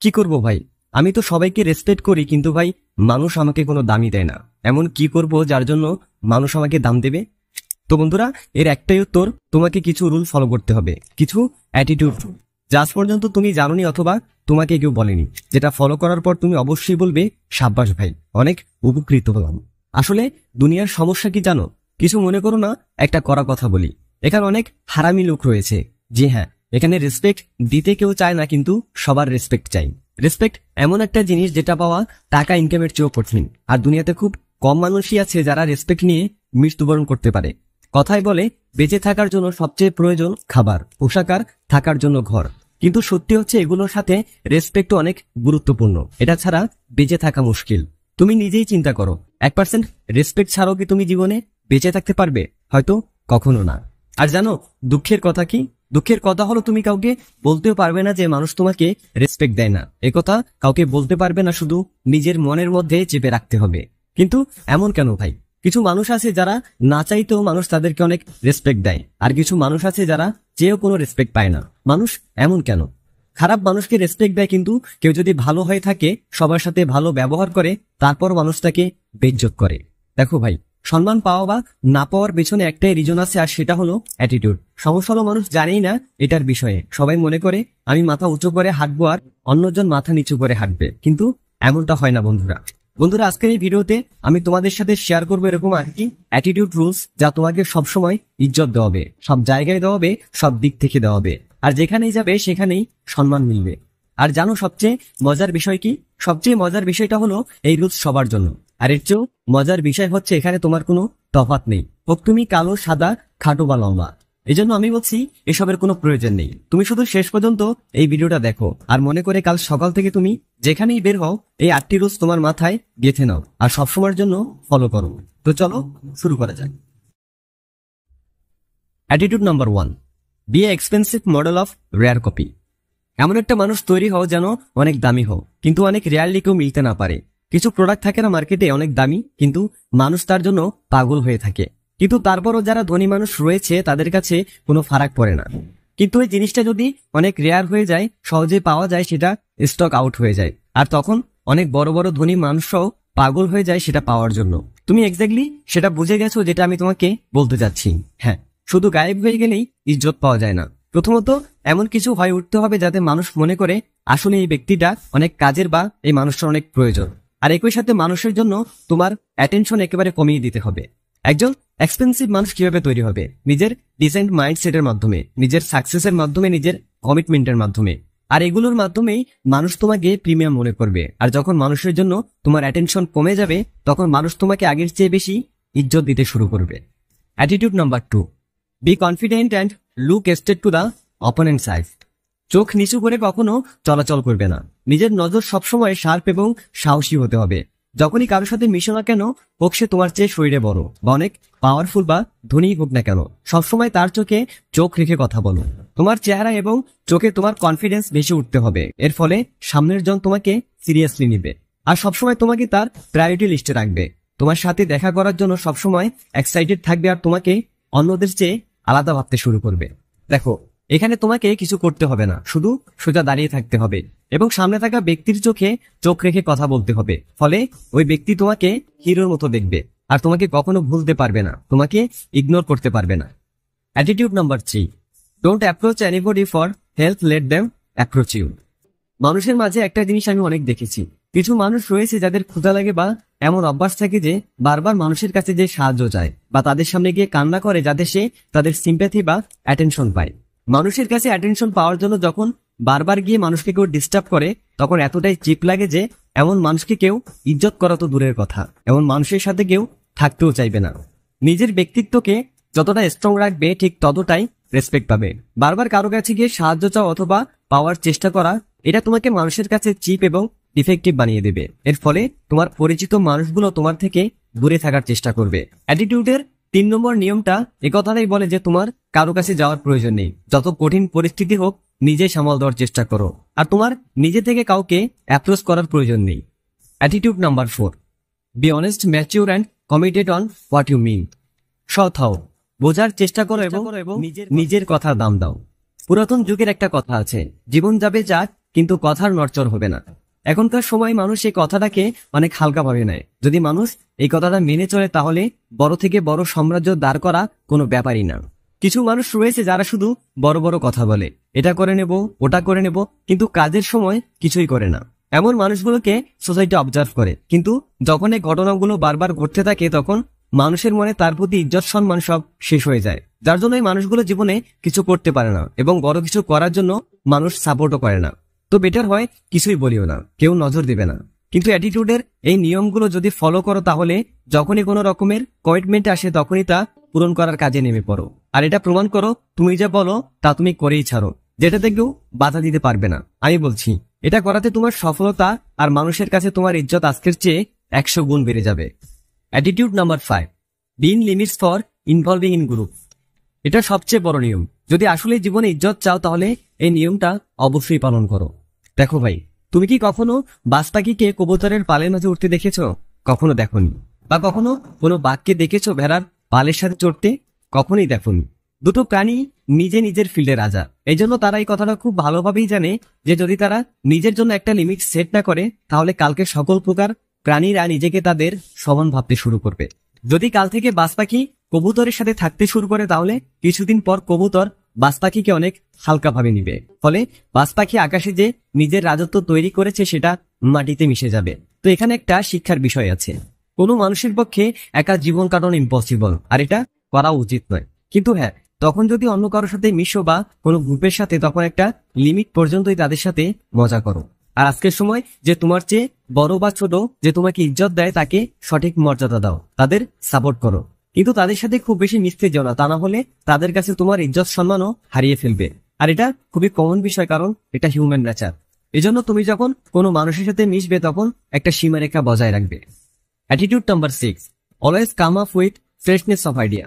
কি করব ভাই, আমি তো সবাইকে রেসপেক্ট করি, কিন্তু ভাই মানুষ আমাকে কোনো দামই দেয় না। এমন কি করব যার জন্য মানুষ আমাকে দাম দেবে? তো বন্ধুরা, এর একটাই উত্তর, তোমাকে কিছু রুল ফলো করতে হবে, কিছু অ্যাটিটিউড। আজ পর্যন্ত তুমি জানোনি অথবা তোমাকে কেউ বলেনি, যেটা ফলো করার পর তুমি অবশ্যই বলবে সাব্বাস ভাই, অনেক উপকৃত হলাম। আসলে দুনিয়ার সমস্যা কি জানো? কিছু মনে করো না, একটা করা কথা বলি। এখানে অনেক হারামি লোক রয়েছে। জি হ্যাঁ, এখানে রেসপেক্ট দিতে কেউ চায় না, কিন্তু সবার রেসপেক্ট চাই। রেসপেক্ট এমন একটা জিনিস যেটা পাওয়া টাকা ইনকামের চেয়েও কঠিন। আর দুনিয়াতে খুব কম মানুষই আছে যারা রেসপেক্ট নিয়ে মৃত্যুবরণ করতে পারে। কথায় বলে, বেঁচে থাকার জন্য সবচেয়ে প্রয়োজন খাবার, পোশাক আর থাকার জন্য ঘর। কিন্তু সত্যি হচ্ছে এগুলোর সাথে রেসপেক্ট অনেক গুরুত্বপূর্ণ। এটা ছাড়া বেঁচে থাকা মুশকিল। তুমি নিজেই চিন্তা করো, 1% রেসপেক্ট ছাড়াও কি তুমি জীবনে বেঁচে থাকতে পারবে? হয়তো কখনো না। আর জানো দুঃখের কথা কি? দুঃখের কথা হলো তুমি কাউকে বলতেও পারবে না যে মানুষ তোমাকে রেসপেক্ট দেয় না। একথা কাউকে বলতে পারবে না, শুধু নিজের মনের মধ্যে চেপে রাখতে হবে। কিন্তু এমন কেন ভাই? কিছু মানুষ আছে যারা না চাইতেও মানুষ তাদেরকে অনেক রেসপেক্ট দেয়, আর কিছু মানুষ আছে যারা চেয়েও কোনো রেসপেক্ট পায় না। মানুষ এমন কেন? খারাপ মানুষকে রেসপেক্ট দেয়, কিন্তু কেউ যদি ভালো হয়ে থাকে, সবার সাথে ভালো ব্যবহার করে, তারপর মানুষ তাকে বেইজ্জত করে। দেখো ভাই, সম্মান পাওয়া বা না পাওয়ার পেছনে একটাই রিজন আছে, আর সেটা হলো অ্যাটিটিউড। সমস্যা হলো মানুষ জানেই না এটার বিষয়ে। সবাই মনে করে আমি মাথা উঁচু করে হাঁটবো আর অন্যজন মাথা নিচু করে হাঁটবে, কিন্তু এমনটা হয় না বন্ধুরা। আজকের এই ভিডিওতে আমি তোমাদের সাথে শেয়ার করবো এরকম আর কি অ্যাটিটিউড রুলস, যা তোমাকে সবসময় ইজ্জত দেওয়া হবে, সব জায়গায় দেওয়া হবে, সব দিক থেকে দেওয়া হবে, আর যেখানেই যাবে সেখানেই সম্মান মিলবে। আর জানো সবচেয়ে মজার বিষয় কি? সবচেয়ে মজার বিষয়টা হলো এই রুলস সবার জন্য। আর এর চেয়েও মজার বিষয় হচ্ছে এখানে তোমার কোনো তফাৎ নেই, হোক তুমি কালো, সাদা, খাটো বা লম্বা। এই জন্য আমি বলছি এসবের কোনো প্রয়োজন নেই। তুমি শুধু শেষ পর্যন্ত এই ভিডিওটা দেখো, আর মনে করে কাল সকাল থেকে তুমি যেখানেই বের হও, এই 8টি রুলস তোমার মাথায় গেঁথে নাও আর সবসময়ের জন্য ফলো করো। তো চলো শুরু করা যাক। Attitude number 1, be a expensive model of rare copy. এমন একটা মানুষ তৈরি হও যেন অনেক দামি হও, কিন্তু অনেক রেয়ারলি কেউ মিলতে না পারে। কিছু প্রোডাক্ট থাকে না মার্কেটে অনেক দামি, কিন্তু মানুষ তার জন্য পাগল হয়ে থাকে। কিন্তু তারপরও যারা ধনী মানুষ রয়েছে তাদের কাছে কোনো ফারাক পড়ে না। কিন্তু এই জিনিসটা যদি অনেক রেয়ার হয়ে যায়, সহজে পাওয়া যায়, সেটা স্টক আউট হয়ে যায়, আর তখন অনেক বড় বড় ধনী মানুষরাও পাগল হয়ে যায় সেটা পাওয়ার জন্য। তুমি এক্স্যাক্টলি সেটা বুঝে গেছো যেটা আমি তোমাকে বলতে চাচ্ছি। হ্যাঁ, শুধু গায়েব হয়ে গেলেই ইজ্জত পাওয়া যায় না। প্রথমত এমন কিছু হয়ে উঠতে হবে যাতে মানুষ মনে করে আসলে এই ব্যক্তিটা অনেক কাজের বা এই মানুষটার অনেক প্রয়োজন। আর একই সাথে মানুষের জন্য তোমার অ্যাটেনশন একেবারে কমিয়ে দিতে হবে। একজন এক্সপেন্সিভ মানুষ কিভাবে তৈরি হবে? নিজের ডিসেন্ট মাইন্ডসেটের মাধ্যমে, নিজের সাকসেসের মাধ্যমে, নিজের কমিটমেন্টের মাধ্যমে। আর এগুলোর মাধ্যমেই মানুষ তোমাকে প্রিমিয়াম মনে করবে। আর যখন মানুষের জন্য তোমার অ্যাটেনশন কমে যাবে, তখন মানুষ তোমাকে আগের চেয়ে বেশি ইজ্জত দিতে শুরু করবে। Attitude number 2, be confident and look state to the opponent side. চোখ নিচু করে কখনো চলাচল করবে না। নিজের নজর সবসময় শার্প এবং সাহসী হতে হবে। যখনই কারোর সাথে মিশো না কেন, হোক সে তোমার চেয়ে শরীরে বড় বা অনেক পাওয়ারফুল বা ধনী হোক না কেন, সবসময় তার চোখে চোখ রেখে কথা বলো। তোমার চেহারা এবং চোখে তোমার কনফিডেন্স বেশি উঠতে হবে। এর ফলে সামনের জন তোমাকে সিরিয়াসলি নিবে, আর সবসময় তোমাকে তার প্রায়োরিটি লিস্টে রাখবে। তোমার সাথে দেখা করার জন্য সবসময় এক্সাইটেড থাকবে, আর তোমাকে অন্যদের চেয়ে আলাদা ভাবতে শুরু করবে। দেখো, এখানে তোমাকে কিছু করতে হবে না, শুধু সোজা দাঁড়িয়ে থাকতে হবে এবং সামনে থাকা ব্যক্তির চোখে চোখ রেখে কথা বলতে হবে। ফলে ওই ব্যক্তি তোমাকে হিরোর মতো দেখবে, আর তোমাকে কখনো ভুলতে পারবে না, তোমাকে ইগনোর করতে পারবে না। Attitude number 3, don't approach anybody for help, let them approach you. মানুষের মাঝে একটা জিনিস আমি অনেক দেখেছি, কিছু মানুষ রয়েছে যাদের ক্ষুধা লাগে বা এমন অভ্যাস থাকে যে বারবার মানুষের কাছে যে সাহায্য চায় বা তাদের সামনে গিয়ে কান্না করে, যাতে সে তাদের সিম্প্যাথি বা অ্যাটেনশন পায়। মানুষের কাছে অ্যাটেনশন পাওয়ার জন্য যখন বারবার গিয়ে মানুষকে কেউ ডিস্টার্ব করে, তখন এতটাই চিপ লাগে যে এমন মানুষকে কেউ ইজ্জত করা তো দূরের কথা, এমন মানুষের সাথে কেউ থাকতেও চাইবে না। নিজের ব্যক্তিত্বকে যতটা স্ট্রং রাখবে, ঠিক ততটাই রেসপেক্ট পাবে। বারবার কারো কাছে গিয়ে সাহায্য চাও অথবা পাওয়ার চেষ্টা করা, এটা তোমাকে মানুষের কাছে চিপ এবং ডিফেক্টিভ বানিয়ে দেবে। এর ফলে তোমার পরিচিত মানুষগুলো তোমার থেকে দূরে থাকার চেষ্টা করবে। অ্যাটিটিউডের 3 নম্বর নিয়মটা একথাটাই বলে যে তোমার কারো কাছে যাওয়ার প্রয়োজন নেই। যত কঠিন পরিস্থিতি হোক, নিজে সামাল দেওয়ার চেষ্টা করো, আর তোমার নিজে থেকে কাউকে অ্যাপ্রোচ করার প্রয়োজন নেই। Attitude number 4, be honest, mature and committed on what you mean. সৎ হও, বোঝার চেষ্টা করো এবং নিজের কথার দাম দাও। পুরাতন যুগের একটা কথা আছে, জীবন যাবে যাক, কিন্তু কথার নড়চড় হবে না। এখনকার সময় মানুষ এই কথাটাকে অনেক হালকাভাবে নেয়। যদি মানুষ এই কথাটা মেনে চলে তাহলে বড় থেকে বড় সাম্রাজ্য দাঁড় করা কোনো ব্যাপারই না। কিছু মানুষ রয়েছে যারা শুধু বড় বড় কথা বলে, এটা করে নেব, ওটা করে নেব, কিন্তু কাজের সময় কিছুই করে না। এমন মানুষগুলোকে সোসাইটি অবজার্ভ করে, কিন্তু যখন এই ঘটনাগুলো বারবার ঘটতে থাকে তখন মানুষের মনে তার প্রতি ইজ্জত সম্মান সব শেষ হয়ে যায়। যার জন্য এই মানুষগুলো জীবনে কিছু করতে পারে না এবং বড় কিছু করার জন্য মানুষ সাপোর্টও করে না। তো বেটার হয় কিছুই বলিও না, কেউ নজর দিবে না। কিন্তু অ্যাটিটিউডের এই নিয়মগুলো যদি ফলো করো তাহলে যখনই কোনো রকমের কমিটমেন্ট আসে তখনই তা পূরণ করার কাজে নেমে পড়ো। আর এটা প্রমাণ করো তুমি যা বলো তা তুমি করেই ছাড়ো, যেটাতে কেউ বাধা দিতে পারবে না। আমি বলছি এটা করাতে তোমার সফলতা আর মানুষের কাছে তোমার ইজ্জত আজকের চেয়ে 100 গুণ বেড়ে যাবে। Attitude number 5, be in limits for involving in group. এটা সবচেয়ে বড় নিয়ম। যদি আসলে জীবনে ইজ্জত চাও তাহলে এই নিয়মটা অবশ্যই পালন করো। দেখো ভাই, তুমি কি কখনো বাজ পাখিকে কবুতরের পালের মাঝে উঠতে দেখেছো? কখনো দেখোনি। বা কখনো কোনো বাঘকে দেখেছো ভেড়ার পালের সাথে চড়তে? কখনোই দেখোনি। দুটো প্রাণী নিজে নিজের ফিল্ডে রাজা, এই জন্য তারা এই কথাটা খুব ভালোভাবেই জানে যে যদি তারা নিজের জন্য একটা লিমিট সেট না করে তাহলে কালকে সকল প্রকার প্রাণীরা নিজেকে তাদের সমান ভাবতে শুরু করবে। যদি কাল থেকে বাজ পাখি কবুতরের সাথে থাকতে শুরু করে তাহলে কিছুদিন পর কবুতর বাজ পাখিকে অনেক হালকাভাবে নিবে, ফলে বাজ পাখি আকাশে যে নিজের রাজত্ব তৈরি করেছে সেটা মাটিতে মিশে যাবে। তো এখানে একটা শিক্ষার বিষয় আছে, কোনো মানুষের পক্ষে একা জীবন কাটানো ইম্পসিবল, আর এটা করা উচিত নয়। কিন্তু হ্যাঁ, তখন যদি অন্য কারোর সাথে মিশো বা কোনো গ্রুপের সাথে, তখন একটা লিমিট পর্যন্তই তাদের সাথে মজা করো। আর আজকের সময় যে তোমার চেয়ে বড় বা ছোট, যে তোমাকে ইজ্জত দেয় তাকে সঠিক মর্যাদা দাও, তাদের সাপোর্ট করো। কিন্তু তাদের সাথে খুব বেশি মিশতে যাও না, তা না হলে তাদের কাছে তোমার ইজ্জত সম্মানও হারিয়ে ফেলবে। আর এটা খুবই কমন বিষয়, কারণ এটা হিউম্যান নেচার। এজন্য তুমি যখন কোনো মানুষের সাথে মিশবে তখন একটা সীমারেখা বজায় রাখবে। Attitude number 6, always come up with freshness of idea.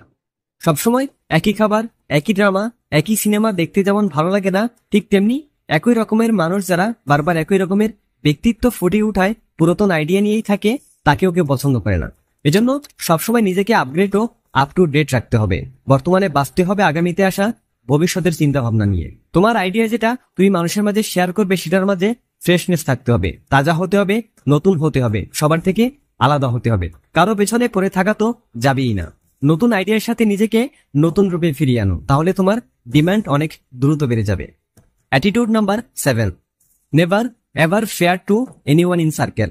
সবসময় একই খাবার, একই ড্রামা, একই সিনেমা দেখতে যেমন ভালো লাগে না, ঠিক তেমনি একই রকমের মানুষ যারা বারবার একই রকমের ব্যক্তিত্ব ফুটিয়ে উঠায়, পুরাতন আইডিয়া নিয়েই থাকে, তাকেও কেউ পছন্দ করে না। এজন্য সবসময় নিজেকে আপগ্রেড ও আপ টু ডেট রাখতে হবে। বর্তমানে বাঁচতে হবে আগামীতে আসা ভবিষ্যতের চিন্তা ভাবনা নিয়ে। তোমার আইডিয়া যেটা তুমি মানুষের মাঝে শেয়ার করবে সেটার মাঝে ফ্রেশনেস থাকতে হবে, তাজা হতে হবে, নতুন হতে হবে, সবার থেকে আলাদা হতে হবে। কারো পেছনে পড়ে থাকা তো যাবেই না। নতুন আইডিয়ার সাথে নিজেকে নতুন রূপে ফিরিয়ে আনো, তাহলে তোমার ডিমান্ড অনেক দ্রুত বেড়ে যাবে। Attitude number 7, never ever fair two anyone in circle.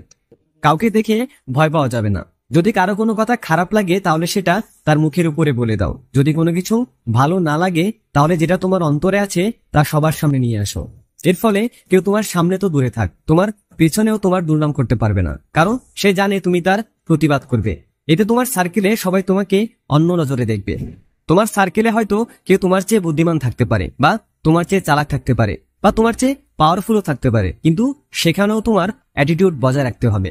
কাউকে দেখে ভয় পাওয়া যাবে না। যদি কারো কোনো কথা খারাপ লাগে তাহলে সেটা তার মুখের উপরে বলে দাও। যদি কোনো কিছু ভালো না লাগে তাহলে যেটা তোমার অন্তরে আছে তা সবার সামনে নিয়ে আসো। এর ফলে কেউ তোমার সামনে তো দূরে থাক, তোমার পেছনেও তোমার দুর্নাম করতে পারবে না, কারণ সে জানে তুমি তার প্রতিবাদ করবে। এতে তোমার সার্কেলে সবাই তোমাকে অন্য নজরে দেখবে। তোমার সার্কেলে হয়তো কেউ তোমার চেয়ে বুদ্ধিমান থাকতে পারে, বা তোমার চেয়ে চালাক থাকতে পারে, বা তোমার চেয়ে পাওয়ারফুলও থাকতে পারে, কিন্তু সেখানেও তোমার অ্যাটিটিউড বজায় রাখতে হবে।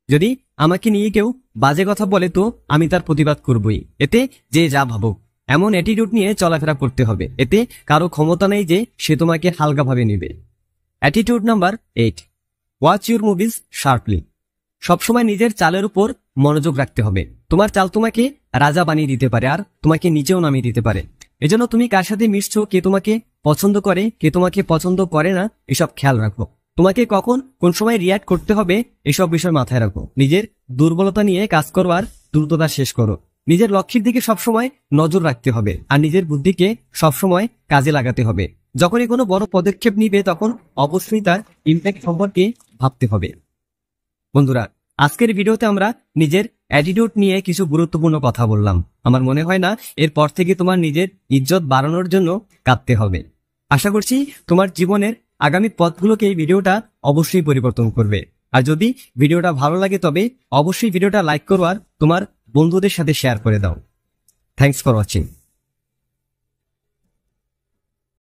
যদি আমাকে নিয়ে কেউ বাজে কথা বলে তো আমি তার প্রতিবাদ করবই, এতে যে যা ভাবুক। এমন অ্যাটিটিউড নিয়ে চলাফেরা করতে হবে, এতে কারো ক্ষমতা নেই যে সে তোমাকে হালকাভাবে নেবে। Attitude number 8, watch your movies sharply. সবসময় নিজের চালের উপর মনোযোগ রাখতে হবে। তোমার চাল তোমাকে রাজা বানিয়ে দিতে পারে, আর তোমাকে নিচেও নামিয়ে দিতে পারে। এজন্য তুমি কার সাথে মিশছো, কে তোমাকে পছন্দ করে, কে তোমাকে পছন্দ করে না, এসব খেয়াল রাখো। তোমাকে কখন কোন সময় রিয়াক্ট করতে হবে এসব বিষয় মাথায় রাখো। নিজের দুর্বলতা নিয়ে কাজ করো আর দ্রুততা শেষ করো। নিজের লক্ষ্যের দিকে সবসময় নজর রাখতে হবে আর নিজের বুদ্ধিকে সবসময় কাজে লাগাতে হবে। যখনই কোনো বড় পদক্ষেপ নিবে তখন অবশ্যই তার ইম্প্যাক্ট সম্পর্কে ভাবতে হবে। বন্ধুরা, আজকের ভিডিওতে আমরা নিজের অ্যাটিটিউড নিয়ে কিছু গুরুত্বপূর্ণ কথা বললাম। আমার মনে হয় না এরপর থেকে তোমার নিজের ইজ্জত বাড়ানোর জন্য কাঁদতে হবে। আশা করছি তোমার জীবনের আগামী পথগুলোকে এই ভিডিওটা অবশ্যই পরিবর্তন করবে। আর যদি ভিডিওটা ভালো লাগে তবে অবশ্যই ভিডিওটা লাইক করো আর তোমার বন্ধুদের সাথে শেয়ার করে দাও। Thanks for watching.